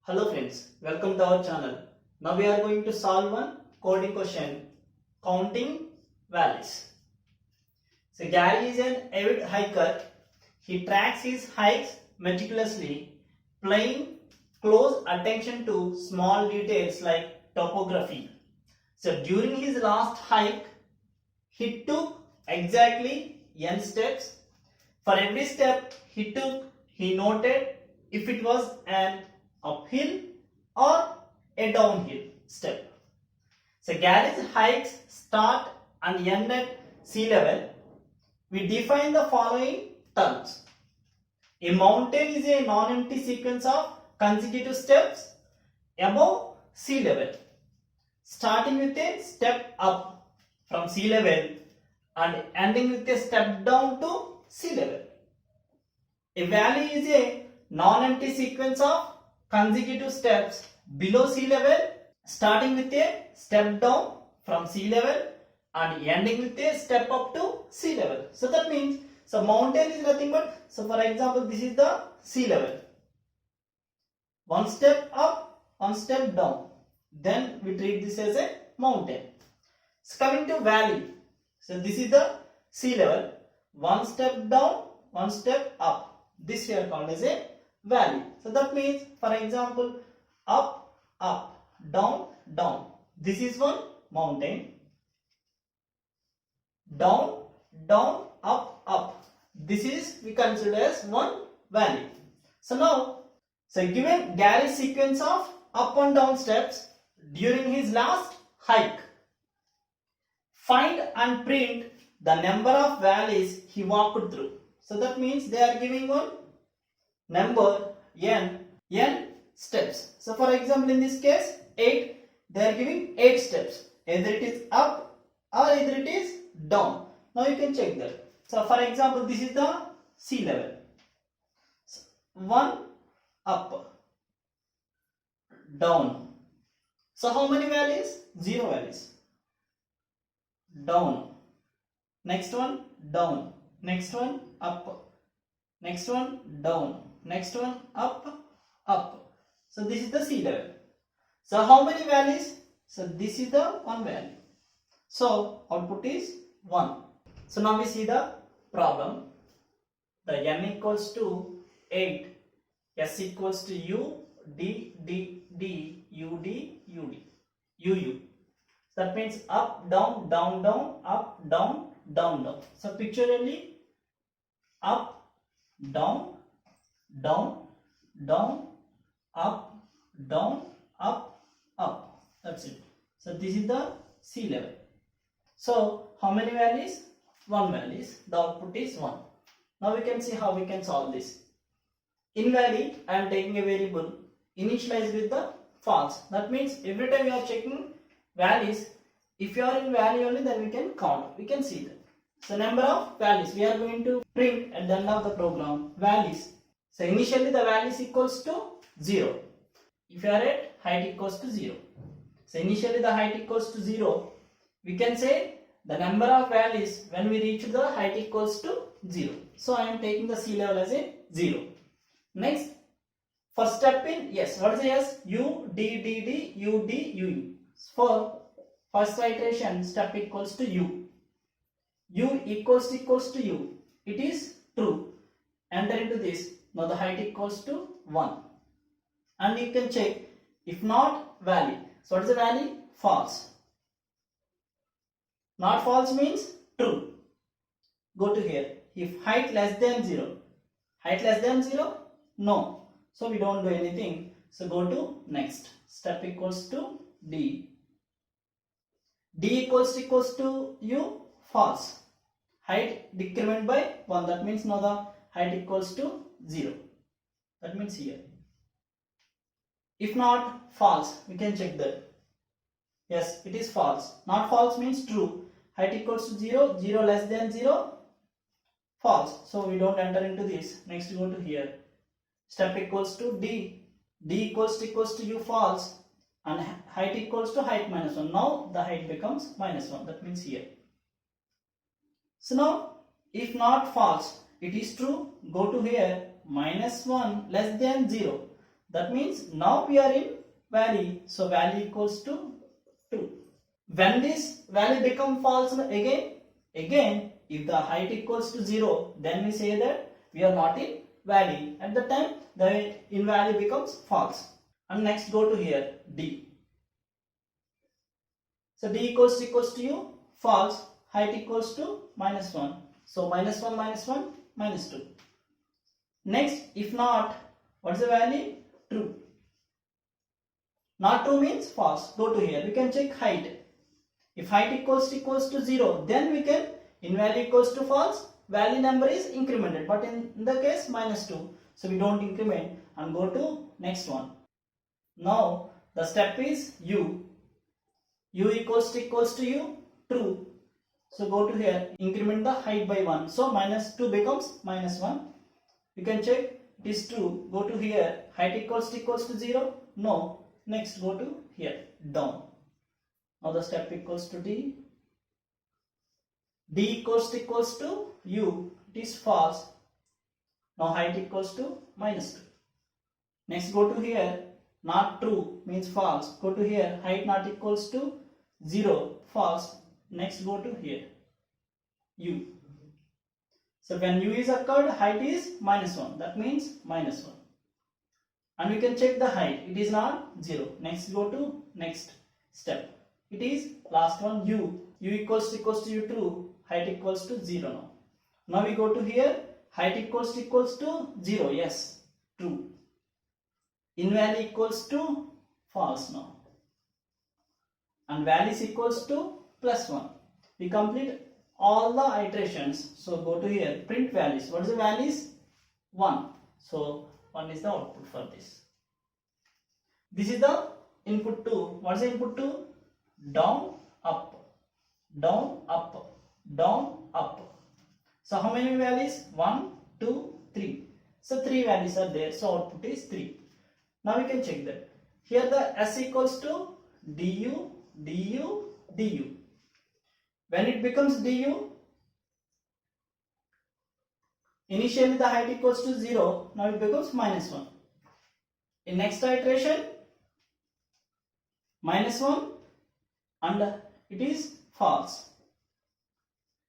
Hello friends, welcome to our channel. Now we are going to solve one coding question, counting valleys. So Gary is an avid hiker. He tracks his hikes meticulously, paying close attention to small details like topography. So during his last hike, he took exactly n steps. For every step he took, he noted if it was an uphill or a downhill step. So Gary's hikes start and end at sea level. We define the following terms. A mountain is a non-empty sequence of consecutive steps above sea level, starting with a step up from sea level and ending with a step down to sea level. A valley is a non-empty sequence of consecutive steps below sea level, starting with a step down from sea level and ending with a step up to sea level. So that means, so mountain is nothing but, so for example, this is the sea level. One step up, one step down. Then we treat this as a mountain. So coming to valley. So this is the sea level. One step down, one step up. This we are called as a valley. So that means, for example, up, up, down, down. This is one mountain. Down, down, up, up. This is we consider as one valley. So now, given Gary's sequence of up and down steps during his last hike, find and print the number of valleys he walked through. So that means they are giving one number n steps. So for example, in this case 8, they are giving 8 steps. Either it is up or either it is down. Now you can check that. So for example, this is the sea level. 1 up, down. So how many valleys? 0 valleys. Down. Next one down. Next one up. Next one down. Next one up, up. So this is the sea level. So how many valleys? So this is the one valley. So output is 1. So now we see the problem. The n equals to 8, s equals to u, d, d, d, u, d, u, d, u, u. That means up, down, down, down, up, down, down, down. So pictorially, up, down, down, down, up, down, up, up. That's it. So this is the sea level. So how many valleys? 1 valleys. The output is 1. Now we can see how we can solve this. In valley, I am taking a variable initialized with the false. That means every time you are checking valleys, if you are in valley only, then we can count. We can see that. So number of valleys we are going to print at the end of the program valleys. So initially the valleys equals to 0. If you are at height equals to 0. So initially the height equals to 0. We can say the number of valleys when we reach the height equals to 0. So I am taking the sea level as a 0. Next, first step in yes. What is the s? U, d, d, d, u, d, u, u. For first iteration, step equals to u. U equals to u. It is true. Enter into this. Now the height equals to 1. And you can check. If not, valley. So what is the valley? False. Not false means true. Go to here. If height less than 0. Height less than 0? No. So we don't do anything. So go to next. Step equals to d. D equals to u. False. Height decrement by 1. That means now the height equals to 0. That means here. If not false, we can check that. Yes, it is false. Not false means true. Height equals to 0. 0 less than 0. False. So we don't enter into this. Next go to here. Step equals to d. D equals to u. False. And height equals to height minus 1. Now the height becomes minus 1. That means here. So now if not false, it is true. Go to here. Minus 1 less than 0. That means now we are in valley. So valley equals to 2. When this valley become false again, if the height equals to 0, then we say that we are not in valley. At the time the in valley becomes false. And next go to here D. So D equals to you, false, height equals to -1. So -1 -1 -2. Next, if not, what is the value? True. Not true means false. Go to here. We can check height. If height equals to 0, then we can, in value equals to false, value number is incremented. But in the case -2, so we don't increment and go to next one. Now the step is U. U equals to U, true. So go to here, increment the height by 1. So -2 becomes -1. You can check it is true. Go to here, height equals to 0, no. Next go to here, down. Now the step equals to D. D equals to U, it is false. Now height equals to -2. Next go to here, not true means false. Go to here, height not equals to 0, false. Next go to here, U. So when U is occurred, height is -1. That means -1. And we can check the height. It is not 0. Next go to next step. It is last one, U. U equals to U, true. Height equals to 0 now. Now we go to here, height equals to 0. Yes, true. In value equals to false now. And value is equals to +1. We complete all the iterations. So go to here, print values. What is the values? 1. So 1 is the output for this. This is the input to. What is the input to? Down, up, down, up, down, up. So how many values? 1, 2, 3. So 3 values are there. So output is 3. Now we can check that. Here the S equals to du, du, du. When it becomes du, initially the height equals to 0. Now it becomes -1. In next iteration, -1 and it is false.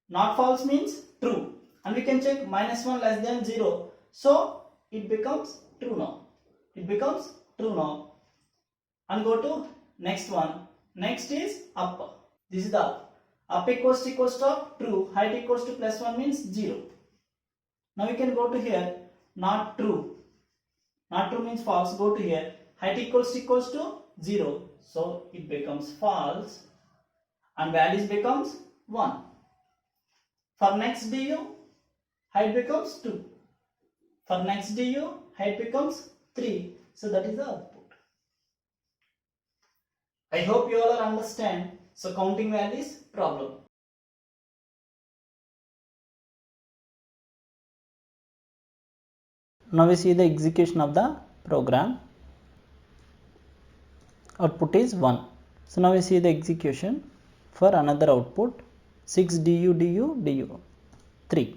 Not false means true. And we can check -1 less than 0. So it becomes true now. It becomes true now. And go to next one. Next is up. This is the up. Up equals to up, true. Height equals to +1 means 0. Now we can go to here, not true. Not true means false. Go to here, height equals to 0. So it becomes false. And values becomes 1. For next du, height becomes 2. For next du, height becomes 3. So that is the output. I hope you all understand. So counting values problem. Now we see the execution of the program. Output is 1. So now we see the execution for another output 6 du 3.